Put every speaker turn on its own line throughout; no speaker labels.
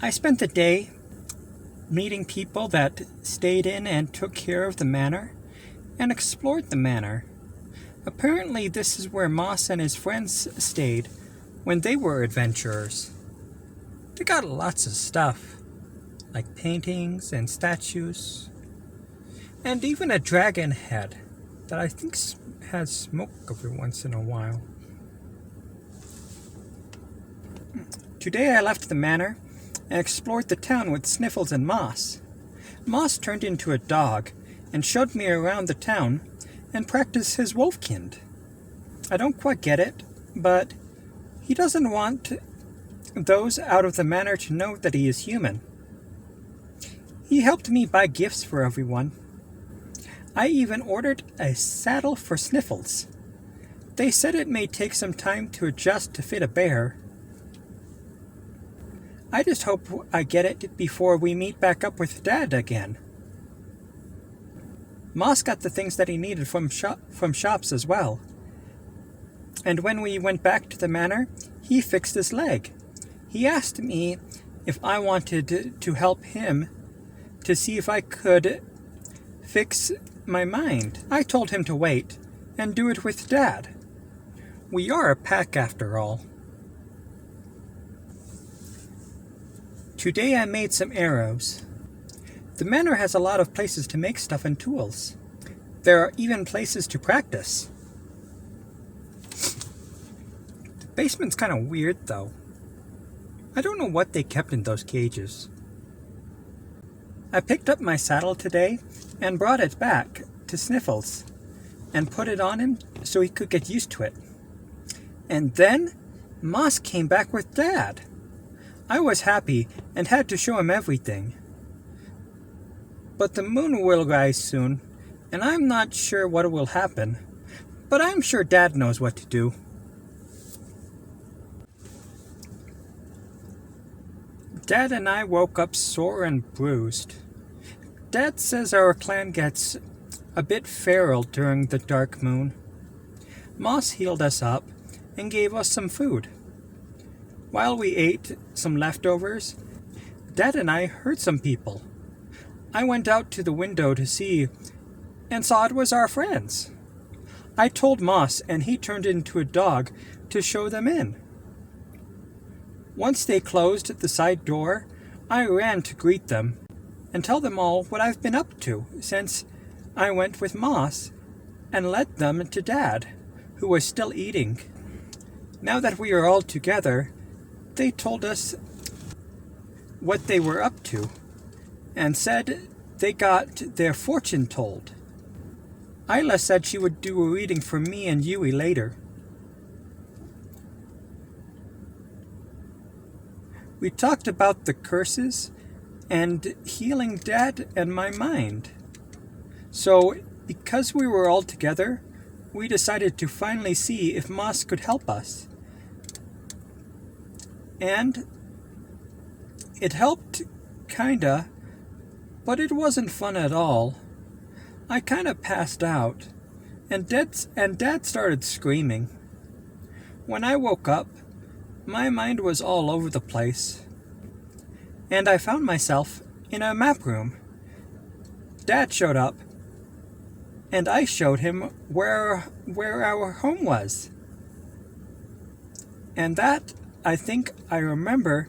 I spent the day meeting people that stayed in and took care of the manor and explored the manor. Apparently this is where Moss and his friends stayed when they were adventurers. They got lots of stuff, like paintings and statues, and even a dragon head that I think has smoke every once in a while. Today I left the manor and explored the town with Sniffles and Moss. Moss turned into a dog and showed me around the town and practiced his wolfkind. I don't quite get it, but he doesn't want those out of the manor to know that he is human. He helped me buy gifts for everyone. I even ordered a saddle for Sniffles. They said it may take some time to adjust to fit a bear. I just hope I get it before we meet back up with Dad again. Moss got the things that he needed from shops as well. And when we went back to the manor, he fixed his leg. He asked me if I wanted to help him to see if I could fix my mind. I told him to wait and do it with Dad. We are a pack after all. Today I made some arrows. The manor has a lot of places to make stuff and tools. There are even places to practice. The basement's kind of weird though. I don't know what they kept in those cages. I picked up my saddle today and brought it back to Sniffles and put it on him so he could get used to it. And then Moss came back with Dad. I was happy and had to show him everything. But the moon will rise soon, and I'm not sure what will happen, but I'm sure Dad knows what to do. Dad and I woke up sore and bruised. Dad says our clan gets a bit feral during the dark moon. Moss healed us up and gave us some food. While we ate some leftovers, Dad and I heard some people. I went out to the window to see and saw it was our friends. I told Moss and he turned into a dog to show them in. Once they closed the side door, I ran to greet them and tell them all what I've been up to since I went with Moss and led them to Dad, who was still eating. Now that we are all together, they told us what they were up to and said they got their fortune told. Isla said she would do a reading for me and Yui later. We talked about the curses and healing Dad and my mind. So, because we were all together, we decided to finally see if Moss could help us. And it helped, kinda, but it wasn't fun at all. I kinda passed out, and Dad started screaming. When I woke up, my mind was all over the place, and I found myself in a map room. Dad showed up, and I showed him where our home was. And that, I think I remember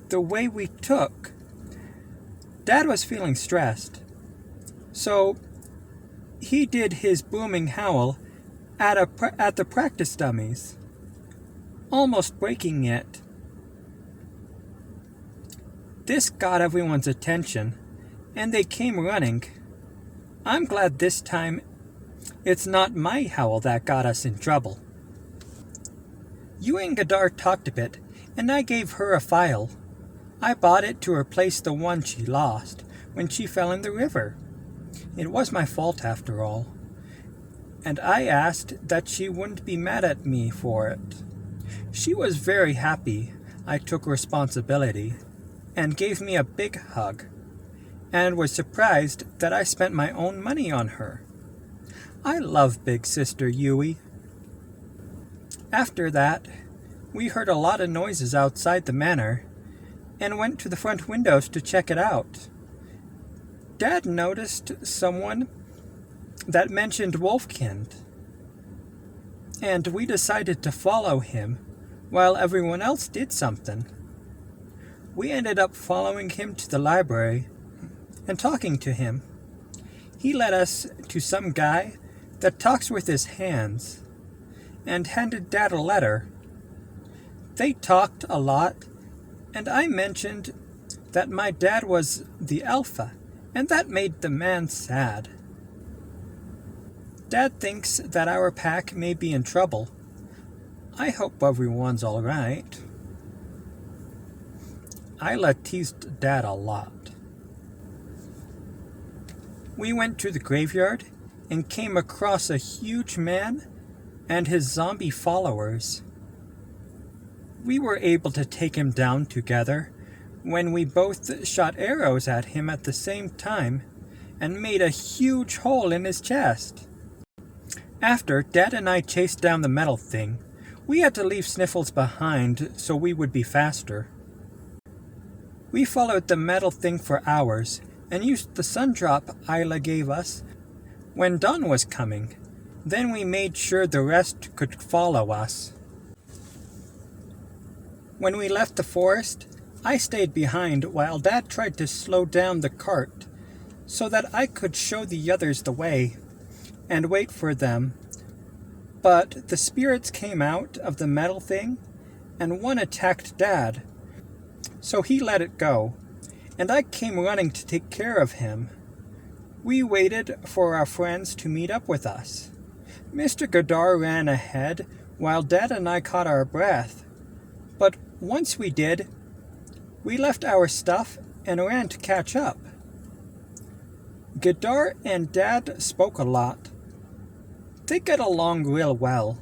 the way we took. Dad was feeling stressed, so he did his booming howl at the practice dummies, almost breaking it. This got everyone's attention, and they came running. I'm glad this time it's not my howl that got us in trouble. Yui and Gadar talked a bit, and I gave her a file. I bought it to replace the one she lost when she fell in the river. It was my fault after all, and I asked that she wouldn't be mad at me for it. She was very happy I took responsibility and gave me a big hug, and was surprised that I spent my own money on her. I love Big Sister Yui. After that, we heard a lot of noises outside the manor, and went to the front windows to check it out. Dad noticed someone that mentioned Wolfkind, and we decided to follow him while everyone else did something. We ended up following him to the library and talking to him. He led us to some guy that talks with his hands and handed Dad a letter. They talked a lot, and I mentioned that my dad was the Alpha, and that made the man sad. Dad thinks that our pack may be in trouble. I hope everyone's all right. Isla teased Dad a lot. We went to the graveyard and came across a huge man and his zombie followers. We were able to take him down together when we both shot arrows at him at the same time and made a huge hole in his chest. After Dad and I chased down the metal thing, we had to leave Sniffles behind so we would be faster. We followed the metal thing for hours and used the sun drop Isla gave us when dawn was coming. Then we made sure the rest could follow us. When we left the forest, I stayed behind while Dad tried to slow down the cart so that I could show the others the way and wait for them. But the spirits came out of the metal thing and one attacked Dad, so he let it go, and I came running to take care of him. We waited for our friends to meet up with us. Mr. Godar ran ahead while Dad and I caught our breath. But once we did, we left our stuff and ran to catch up. Godar and Dad spoke a lot. They get along real well.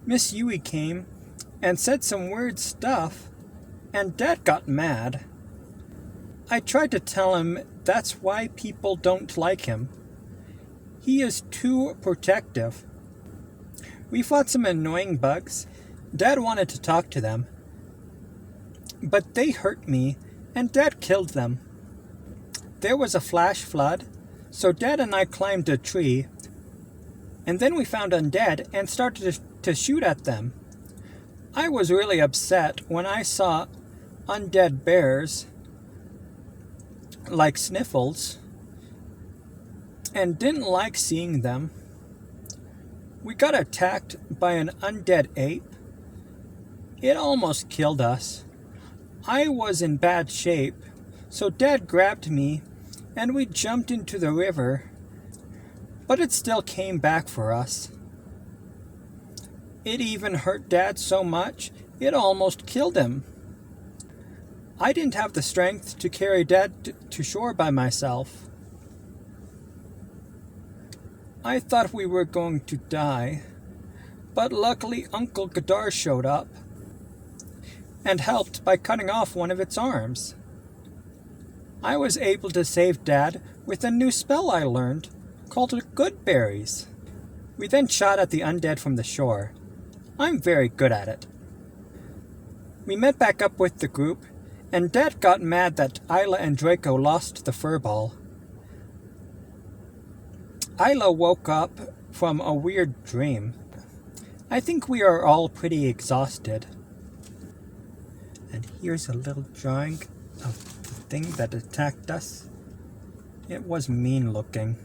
Miss Yui came and said some weird stuff, and Dad got mad. I tried to tell him that's why people don't like him. He is too protective. We fought some annoying bugs. Dad wanted to talk to them, but they hurt me, and Dad killed them. There was a flash flood, so Dad and I climbed a tree, and then we found undead and started to shoot at them. I was really upset when I saw undead bears like Sniffles and didn't like seeing them. We got attacked by an undead ape. It almost killed us. I was in bad shape, so Dad grabbed me and we jumped into the river, but it still came back for us. It even hurt Dad so much, it almost killed him. I didn't have the strength to carry Dad to shore by myself. I thought we were going to die, but luckily Uncle Godar showed up and helped by cutting off one of its arms. I was able to save Dad with a new spell I learned called Good Berries. We then shot at the undead from the shore. I'm very good at it. We met back up with the group, and Dad got mad that Isla and Draco lost the furball. Isla woke up from a weird dream. I think we are all pretty exhausted. And here's a little drawing of the thing that attacked us. It was mean looking.